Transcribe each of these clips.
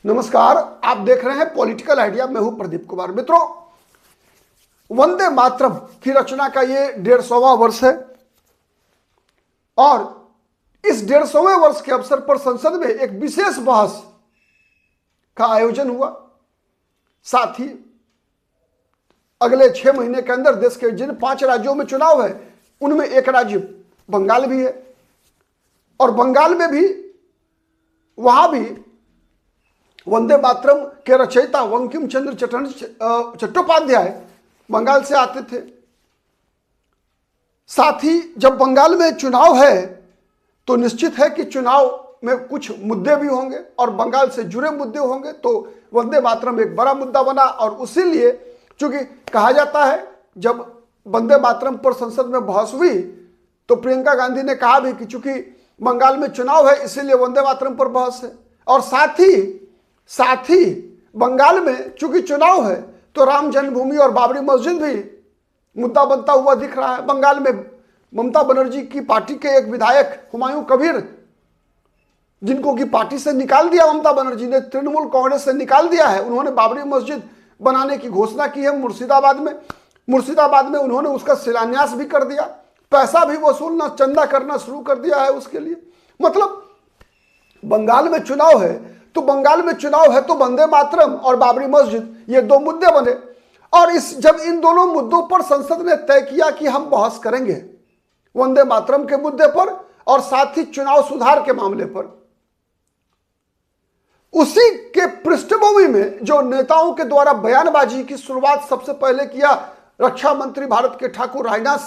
नमस्कार, आप देख रहे हैं पॉलिटिकल आइडिया। मैं हूं प्रदीप कुमार। मित्रों, वंदे मातरम की रचना का ये 150वां वर्ष है और इस 150वें वर्ष के अवसर पर संसद में एक विशेष बहस का आयोजन हुआ। साथ ही अगले 6 महीने के अंदर देश के जिन 5 राज्यों में चुनाव है उनमें एक राज्य बंगाल भी है और बंगाल में भी वहां भी वंदे मातरम के रचयिता बंकिम चंद्र चट्टोपाध्याय बंगाल से आते थे। साथ ही जब बंगाल में चुनाव है तो निश्चित है कि चुनाव में कुछ मुद्दे भी होंगे और बंगाल से जुड़े मुद्दे होंगे, तो वंदे मातरम एक बड़ा मुद्दा बना। और इसीलिए चूंकि कहा जाता है जब वंदे मातरम पर संसद में बहस हुई तो प्रियंका गांधी ने कहा भी कि चूंकि बंगाल में चुनाव है इसीलिए वंदे मातरम पर बहस है। और साथ ही बंगाल में चूंकि चुनाव है तो राम जन्मभूमि और बाबरी मस्जिद भी मुद्दा बनता हुआ दिख रहा है। बंगाल में ममता बनर्जी की पार्टी के एक विधायक हुमायूं कबीर, जिनको की पार्टी से निकाल दिया ममता बनर्जी ने, तृणमूल कांग्रेस से निकाल दिया है, उन्होंने बाबरी मस्जिद बनाने की घोषणा की है मुर्शिदाबाद में उन्होंने उसका शिलान्यास भी कर दिया, पैसा भी वसूलना, चंदा करना शुरू कर दिया है उसके लिए। मतलब बंगाल में चुनाव है तो वंदे मातरम और बाबरी मस्जिद ये 2 मुद्दे बने। और जब इन दोनों मुद्दों पर संसद ने तय किया कि हम बहस करेंगे वंदे मातरम के मुद्दे पर और साथ ही चुनाव सुधार के मामले पर, उसी के पृष्ठभूमि में जो नेताओं के द्वारा बयानबाजी की शुरुआत सबसे पहले किया रक्षा मंत्री भारत के ठाकुर राजनाथ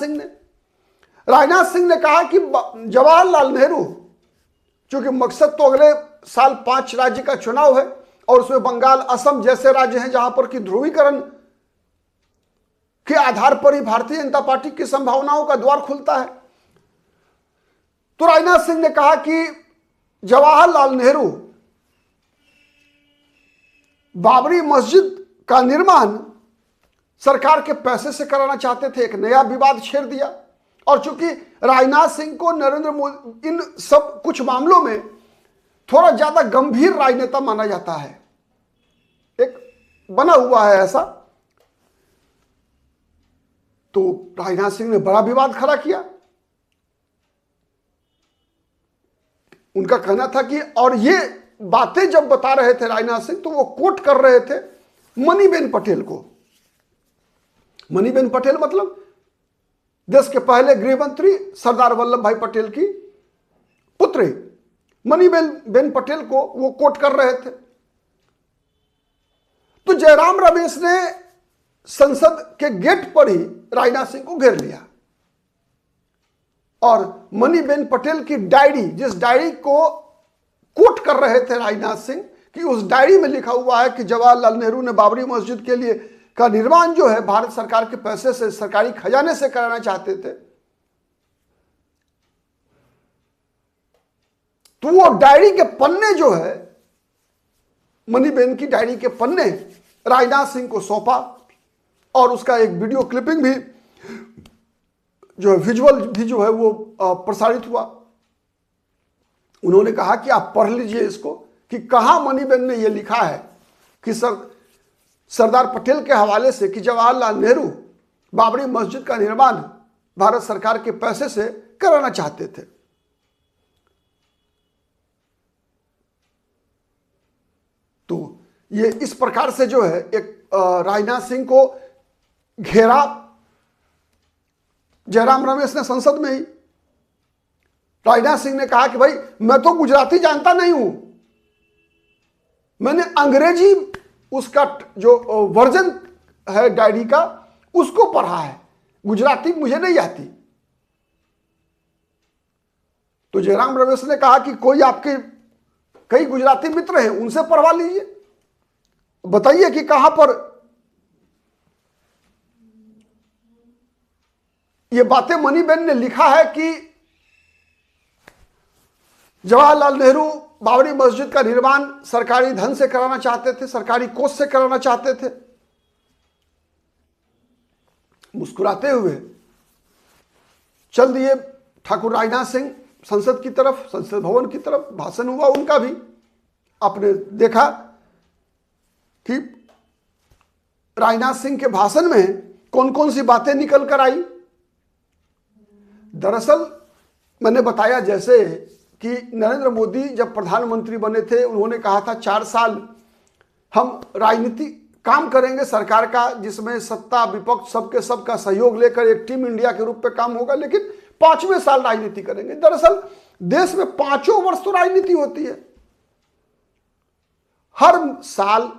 सिंह ने कहा कि जवाहरलाल नेहरू, क्योंकि मकसद तो अगले साल 5 राज्य का चुनाव है और उसमें बंगाल, असम जैसे राज्य हैं जहां पर कि ध्रुवीकरण के आधार पर ही भारतीय जनता पार्टी की संभावनाओं का द्वार खुलता है। तो राजनाथ सिंह ने कहा कि जवाहरलाल नेहरू बाबरी मस्जिद का निर्माण सरकार के पैसे से कराना चाहते थे, एक नया विवाद छेड़ दिया। और चूंकि राजनाथ सिंह को नरेंद्र मोदी इन सब कुछ मामलों में थोड़ा ज्यादा गंभीर राजनेता माना जाता है, एक बना हुआ है ऐसा, तो राजनाथ सिंह ने बड़ा विवाद खड़ा किया। उनका कहना था कि, और ये बातें जब बता रहे थे राजनाथ सिंह तो वो कोट कर रहे थे मनीबेन पटेल को। मनीबेन पटेल मतलब देश के पहले गृह मंत्री सरदार वल्लभ भाई पटेल की पुत्री मनीबेन पटेल को वो कोट कर रहे थे। तो जयराम रमेश ने संसद के गेट पर ही राजनाथ सिंह को घेर लिया और मनीबेन पटेल की डायरी, जिस डायरी को कोट कर रहे थे राजनाथ सिंह कि उस डायरी में लिखा हुआ है कि जवाहरलाल नेहरू ने बाबरी मस्जिद के लिए का निर्माण जो है भारत सरकार के पैसे से, सरकारी खजाने से कराना चाहते थे, तो वो डायरी के पन्ने जो है, मनीबेन की डायरी के पन्ने राजनाथ सिंह को सौंपा और उसका एक वीडियो क्लिपिंग भी जो है, विजुअल भी जो है वो प्रसारित हुआ। उन्होंने कहा कि आप पढ़ लीजिए इसको कि कहां मनीबेन ने यह लिखा है कि सरदार पटेल के हवाले से कि जवाहरलाल नेहरू बाबरी मस्जिद का निर्माण भारत सरकार के पैसे से कराना चाहते थे। तो ये इस प्रकार से जो है एक राजनाथ सिंह को घेरा जयराम रमेश ने संसद में ही। राजनाथ सिंह ने कहा कि भाई मैं तो गुजराती जानता नहीं हूं, मैंने अंग्रेजी उसका जो वर्जन है डायरी का उसको पढ़ा है, गुजराती मुझे नहीं आती। तो जयराम रमेश ने कहा कि कोई आपके कई गुजराती मित्र हैं उनसे पढ़वा लीजिए, बताइए कि कहां पर ये बातें मनीबेन ने लिखा है कि जवाहरलाल नेहरू बाबरी मस्जिद का निर्माण सरकारी धन से कराना चाहते थे, सरकारी कोष से कराना चाहते थे। मुस्कुराते हुए चल दिए ठाकुर राजनाथ सिंह संसद की तरफ, संसद भवन की तरफ। भाषण हुआ उनका भी, आपने देखा कि राजनाथ सिंह के भाषण में कौन कौन सी बातें निकल कर आई। दरअसल मैंने बताया जैसे कि नरेंद्र मोदी जब प्रधानमंत्री बने थे, उन्होंने कहा था 4 साल हम राजनीति काम करेंगे सरकार का, जिसमें सत्ता विपक्ष सबके सबका सहयोग लेकर एक टीम इंडिया के रूप में काम होगा, लेकिन 5वें साल राजनीति करेंगे। दरअसल देश में 5 वर्ष तो राजनीति होती है। हर साल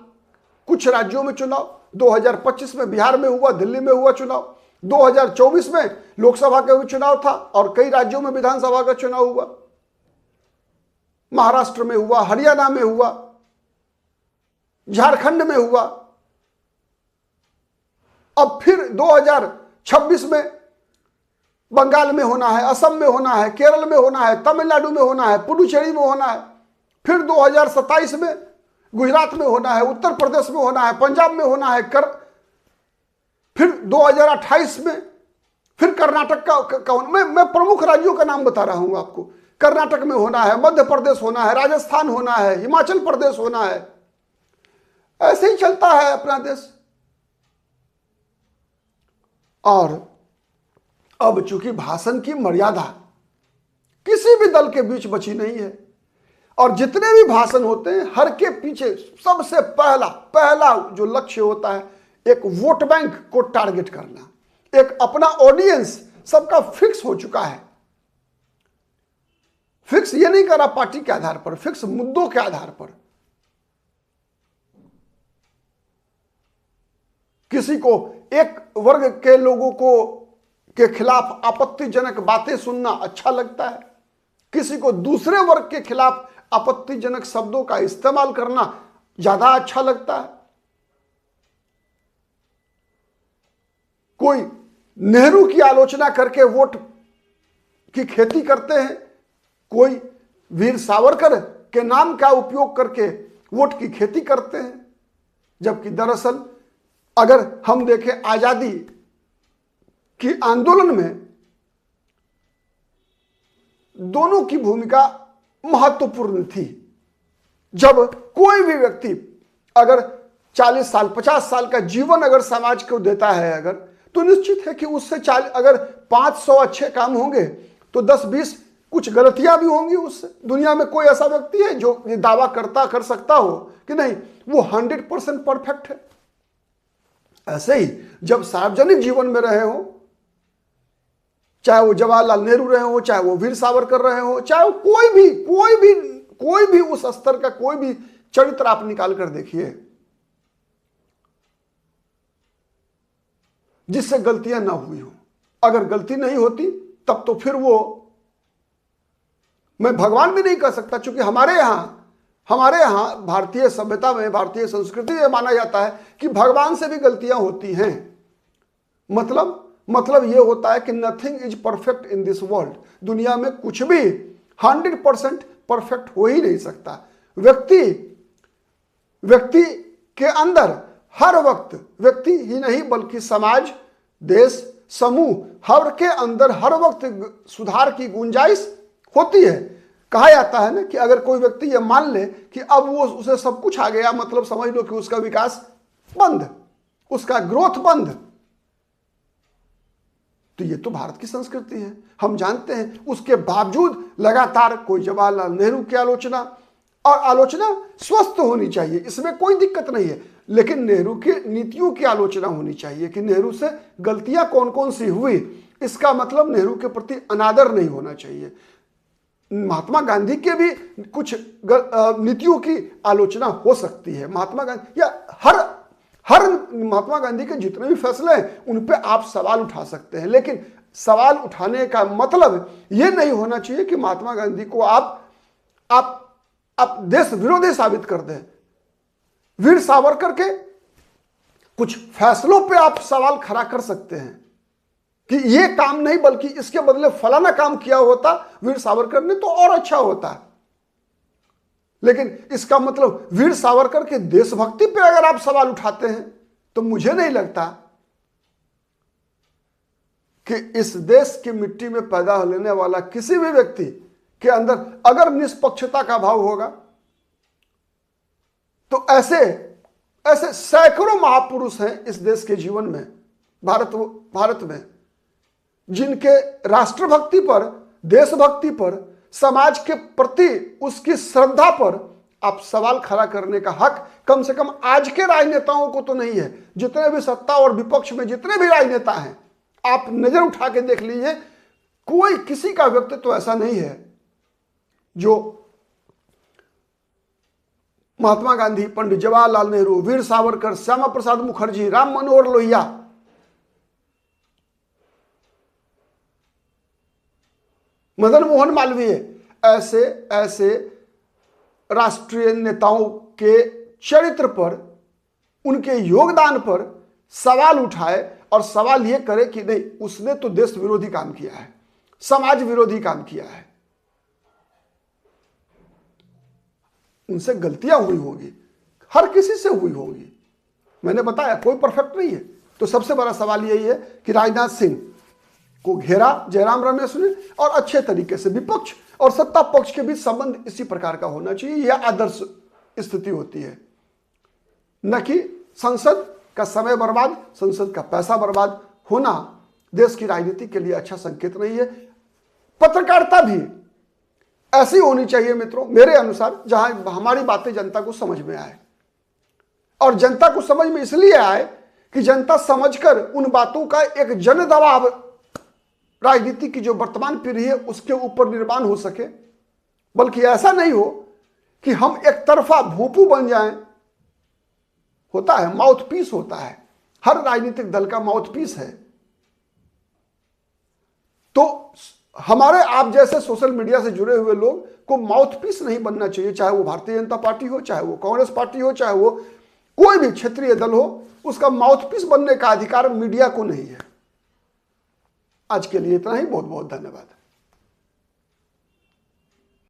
कुछ राज्यों में चुनाव, 2025 में बिहार में हुआ, दिल्ली में हुआ चुनाव, 2024 में लोकसभा का भी चुनाव था और कई राज्यों में विधानसभा का चुनाव हुआ, महाराष्ट्र में हुआ, हरियाणा में हुआ, झारखंड में हुआ। अब फिर 2026 में बंगाल में होना है, असम में होना है, केरल में होना है, तमिलनाडु में होना है, पुडुचेरी में होना है, फिर 2027 में गुजरात में होना है, उत्तर प्रदेश में होना है, पंजाब में होना है, फिर 2028 में फिर कर्नाटक का मैं प्रमुख राज्यों का नाम बता रहा हूं आपको। कर्नाटक में होना है, मध्य प्रदेश होना है, राजस्थान होना है, हिमाचल प्रदेश होना है। ऐसे ही चलता है अपना देश। और अब चूंकि भाषण की मर्यादा किसी भी दल के बीच बची नहीं है और जितने भी भाषण होते हैं, हर के पीछे सबसे पहला जो लक्ष्य होता है, एक वोट बैंक को टारगेट करना, एक अपना ऑडियंस सबका फिक्स हो चुका है। फिक्स ये नहीं करा पार्टी के आधार पर, फिक्स मुद्दों के आधार पर। किसी को एक वर्ग के लोगों के खिलाफ आपत्तिजनक बातें सुनना अच्छा लगता है, किसी को दूसरे वर्ग के खिलाफ आपत्तिजनक शब्दों का इस्तेमाल करना ज्यादा अच्छा लगता है। कोई नेहरू की आलोचना करके वोट की खेती करते हैं, कोई वीर सावरकर के नाम का उपयोग करके वोट की खेती करते हैं। जबकि दरअसल अगर हम देखें आजादी की आंदोलन में दोनों की भूमिका महत्वपूर्ण थी। जब कोई भी व्यक्ति अगर 40 साल 50 साल का जीवन अगर समाज को देता है अगर, तो निश्चित है कि उससे अगर 500 अच्छे काम होंगे तो 10-20 कुछ गलतियां भी होंगी उससे। दुनिया में कोई ऐसा व्यक्ति है जो ये दावा कर सकता हो कि नहीं वो 100% परफेक्ट है। ऐसे ही जब सार्वजनिक जीवन में रहे हो, चाहे वो जवाहरलाल नेहरू रहे हो, चाहे वो वीर सावरकर रहे हो, चाहे वो कोई भी उस स्तर का कोई भी चरित्र आप निकाल कर देखिए जिससे गलतियां ना हुई हो। अगर गलती नहीं होती तब तो फिर वो मैं भगवान भी नहीं कह सकता, क्योंकि हमारे यहां भारतीय सभ्यता में, भारतीय संस्कृति में माना जाता है कि भगवान से भी गलतियां होती हैं। मतलब यह होता है कि nothing is perfect in this world. दुनिया में कुछ भी 100% परफेक्ट हो ही नहीं सकता। व्यक्ति के अंदर हर वक्त, व्यक्ति ही नहीं बल्कि समाज, देश, समूह, हर के अंदर हर वक्त सुधार की गुंजाइश होती है। कहा जाता है ना कि अगर कोई व्यक्ति यह मान ले कि अब वो उसे सब कुछ आ गया, मतलब समझ लो कि उसका विकास बंद, उसका ग्रोथ बंद। तो ये तो भारत की संस्कृति है, हम जानते हैं। उसके बावजूद लगातार कोई जवाहरलाल नेहरू की आलोचना, और आलोचना स्वस्थ होनी चाहिए, इसमें कोई दिक्कत नहीं है, लेकिन नेहरू की नीतियों की आलोचना होनी चाहिए कि नेहरू से गलतियां कौन कौन सी हुई। इसका मतलब नेहरू के प्रति अनादर नहीं होना चाहिए। महात्मा गांधी के भी कुछ नीतियों की आलोचना हो सकती है। महात्मा गांधी या हर महात्मा गांधी के जितने भी फैसले हैं उन पे आप सवाल उठा सकते हैं, लेकिन सवाल उठाने का मतलब यह नहीं होना चाहिए कि महात्मा गांधी को आप देश विरोधी साबित कर दें। वीर सावरकर के कुछ फैसलों पे आप सवाल खड़ा कर सकते हैं कि ये काम नहीं बल्कि इसके बदले फलाना काम किया होता वीर सावरकर ने तो और अच्छा होता। लेकिन इसका मतलब वीर सावरकर के देशभक्ति पे अगर आप सवाल उठाते हैं तो मुझे नहीं लगता कि इस देश की मिट्टी में पैदा लेने वाला किसी भी व्यक्ति के अंदर अगर निष्पक्षता का भाव होगा तो ऐसे ऐसे सैकड़ों महापुरुष हैं इस देश के जीवन में, भारत में, जिनके राष्ट्रभक्ति पर, देशभक्ति पर, समाज के प्रति उसकी श्रद्धा पर आप सवाल खड़ा करने का हक कम से कम आज के राजनेताओं को तो नहीं है। जितने भी सत्ता और विपक्ष में जितने भी राजनेता हैं, आप नजर उठा के देख लीजिए, कोई किसी का व्यक्तित्व तो ऐसा नहीं है जो महात्मा गांधी, पंडित जवाहरलाल नेहरू, वीर सावरकर, श्यामा प्रसाद मुखर्जी, राम मनोहर लोहिया, मदन मोहन मालवीय, ऐसे राष्ट्रीय नेताओं के चरित्र पर, उनके योगदान पर सवाल उठाए और सवाल यह करे कि नहीं, उसने तो देश विरोधी काम किया है, समाज विरोधी काम किया है, उनसे गलतियां हुई होगी, हर किसी से हुई होगी। मैंने बताया कोई परफेक्ट नहीं है। तो सबसे बड़ा सवाल यही है कि राजनाथ सिंह को घेरा जयराम रमेश ने, और अच्छे तरीके से विपक्ष और सत्ता पक्ष के बीच संबंध इसी प्रकार का होना चाहिए। यह आदर्श स्थिति होती है, न कि संसद का समय बर्बाद, संसद का पैसा बर्बाद होना देश की राजनीति के लिए अच्छा संकेत नहीं है। पत्रकारिता भी ऐसी होनी चाहिए मित्रों, मेरे अनुसार, जहां हमारी बातें जनता को समझ में आए, और जनता को समझ में इसलिए आए कि जनता समझकर उन बातों का एक जन दबाव राजनीति की जो वर्तमान पीढ़ी है उसके ऊपर निर्माण हो सके, बल्कि ऐसा नहीं हो कि हम एक तरफा भोंपू बन जाएं। होता है, माउथ पीस होता है, हर राजनीतिक दल का माउथ पीस है। तो हमारे आप जैसे सोशल मीडिया से जुड़े हुए लोग को माउथ पीस नहीं बनना चाहिए, चाहे वो भारतीय जनता पार्टी हो, चाहे वो कांग्रेस पार्टी हो, चाहे वो कोई भी क्षेत्रीय दल हो, उसका माउथ पीस बनने का अधिकार मीडिया को नहीं है। आज के लिए इतना ही, बहुत बहुत धन्यवाद।